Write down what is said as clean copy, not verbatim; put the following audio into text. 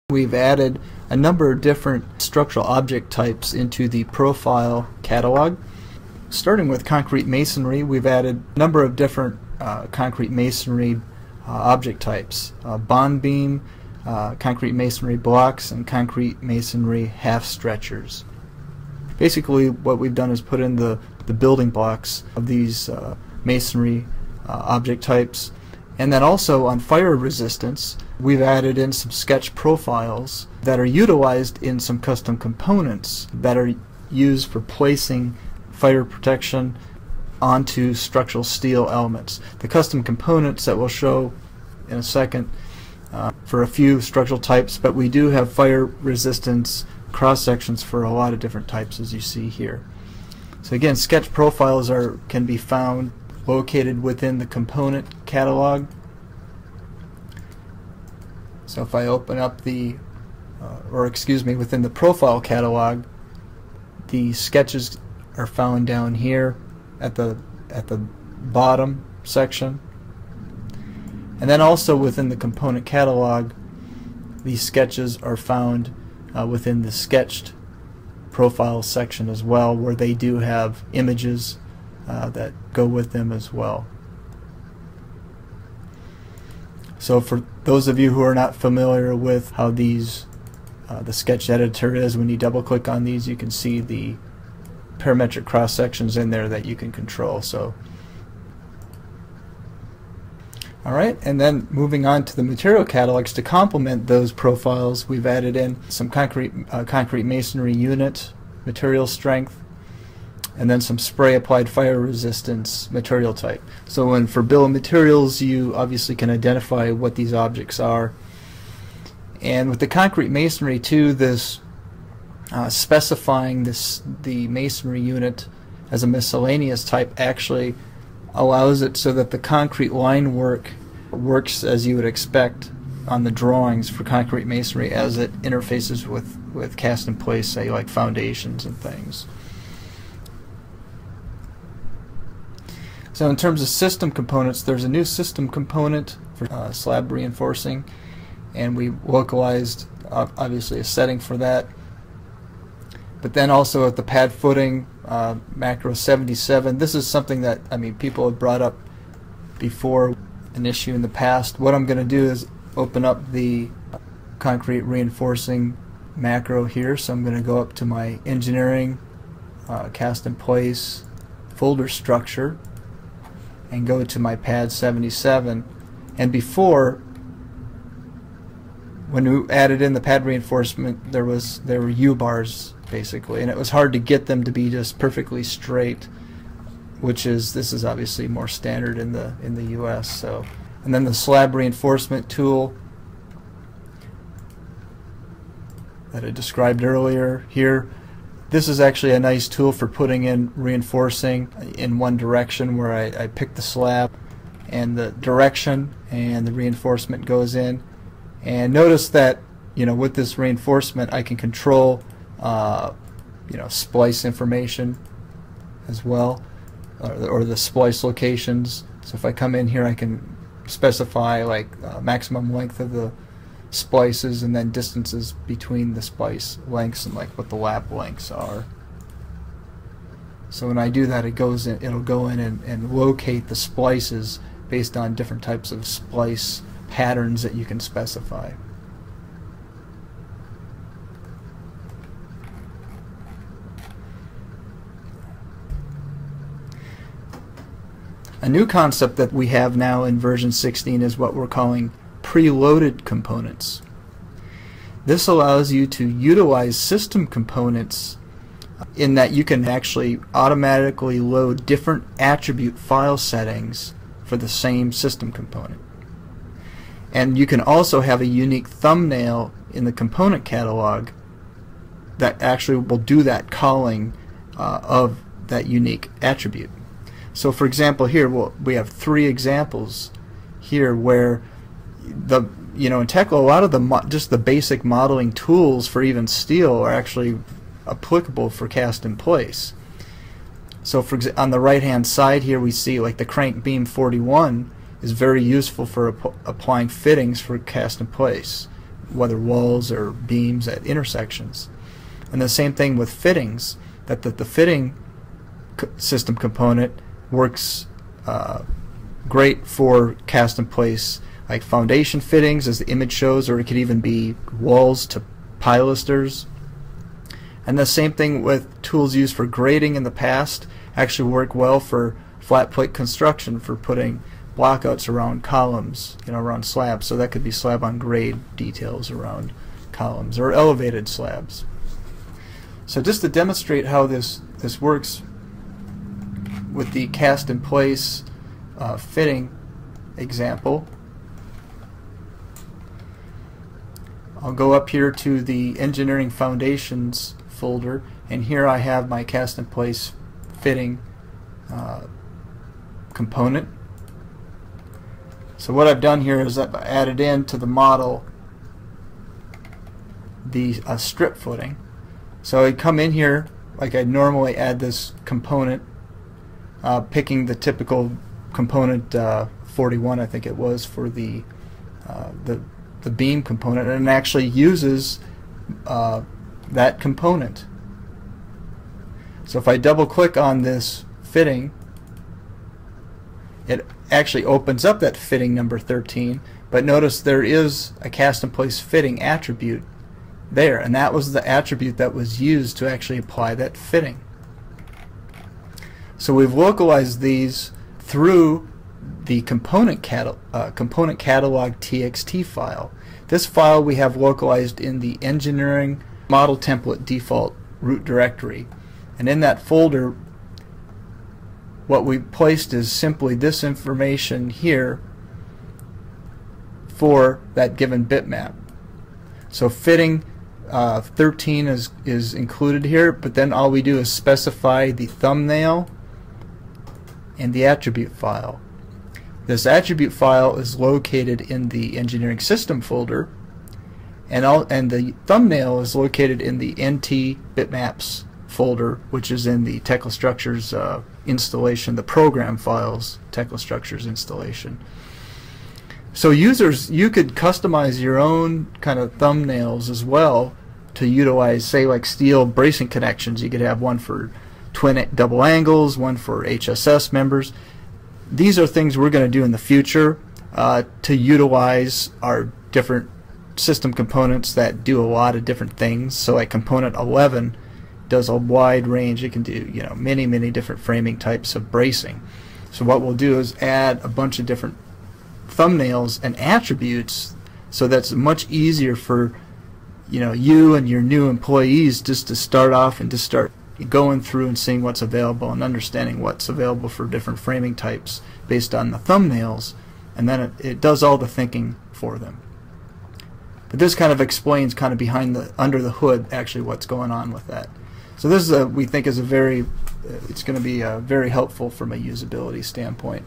We've added a number of different structural object types into the profile catalog. Starting with concrete masonry, we've added a number of different concrete masonry object types. Bond beam, concrete masonry blocks, and concrete masonry half stretchers. Basically what we've done is put in the building blocks of these masonry object types. And then also on fire resistance, we've added in some sketch profiles that are utilized in some custom components that are used for placing fire protection onto structural steel elements. The custom components that we'll show in a second for a few structural types, but we do have fire resistance cross sections for a lot of different types, as you see here. So again, sketch profiles can be found located within the component catalog. So if I open up within the profile catalog, the sketches are found down here at the bottom section. And then also within the component catalog, these sketches are found within the sketched profile section as well, where they do have images that go with them as well. So for those of you who are not familiar with how these the sketch editor is, when you double click on these, you can see the parametric cross sections in there that you can control. So alright, and then moving on to the material catalogs, to complement those profiles, we've added in some concrete masonry unit material strength, and then some spray applied fire resistance material type. So for bill of materials, you obviously can identify what these objects are. And with the concrete masonry too, this specifying the masonry unit as a miscellaneous type actually allows it so that the concrete line works as you would expect on the drawings for concrete masonry as it interfaces with cast in place, say like foundations and things. So in terms of system components, there's a new system component for slab reinforcing, and we localized obviously a setting for that. But then also at the pad footing, macro 77, this is something that people have brought up before, an issue in the past. What I'm going to do is open up the concrete reinforcing macro here. So I'm going to go up to my engineering cast in place folder structure and go to my pad 77. And before, when we added in the pad reinforcement, there were U-bars basically, and it was hard to get them to be just perfectly straight, this is obviously more standard in the US. So, and then the slab reinforcement tool that I described earlier here, this is actually a nice tool for putting in reinforcing in one direction, where I pick the slab and the direction and the reinforcement goes in. And notice that with this reinforcement I can control splice information as well, or the splice locations. So if I come in here, I can specify maximum length of the splices and then distances between the splice lengths and what the lap lengths are. So when I do that, it'll go in and locate the splices based on different types of splice patterns that you can specify. A new concept that we have now in version 16 is what we're calling preloaded components. This allows you to utilize system components in that you can actually automatically load different attribute file settings for the same system component. And you can also have a unique thumbnail in the component catalog that actually will do that calling of that unique attribute. So for example, here we have 3 examples here where in Tekla, a lot of just the basic modeling tools for even steel are actually applicable for cast in place. So on the right hand side here, we see the crank beam 41 is very useful for applying fittings for cast in place. whether walls or beams at intersections. And the same thing with fittings, that the fitting system component works great for cast in place, like foundation fittings as the image shows, or it could even be walls to pilasters. And the same thing with tools used for grading in the past actually work well for flat plate construction, for putting blockouts around columns, around slabs. So that could be slab on grade details around columns, or elevated slabs. So just to demonstrate how this works with the cast in place fitting example, I'll go up here to the Engineering Foundations folder, and here I have my cast in place fitting component. So what I've done here is I've added into the model the strip footing. So I'd come in here like I'd normally add this component, picking the typical component 41, I think it was, for the beam component, and it actually uses that component. So if I double click on this fitting, it actually opens up that fitting number 13, but notice there is a cast in place fitting attribute there, and that was the attribute that was used to actually apply that fitting. So we've localized these through the component catalog txt file. This file we have localized in the engineering model template default root directory, and in that folder what we placed is simply this information here for that given bitmap. So fitting 13 is included here, but then all we do is specify the thumbnail and the attribute file. This attribute file is located in the engineering system folder, and the thumbnail is located in the NT bitmaps folder, which is in the Tekla structures installation, the program files Tekla structures installation. So users, you could customize your own kind of thumbnails as well to utilize, say, like steel bracing connections. You could have one for twin double angles, one for HSS members. These are things we're going to do in the future to utilize our different system components that do a lot of different things. So like component 11 does a wide range. It can do many different framing types of bracing. So what we'll do is add a bunch of different thumbnails and attributes, so that's much easier for you and your new employees just to start off and just start going through and seeing what's available and understanding what's available for different framing types based on the thumbnails, and then it does all the thinking for them. But this kind of explains kind of behind under the hood actually what's going on with that. So this is we think is it's going to be very helpful from a usability standpoint.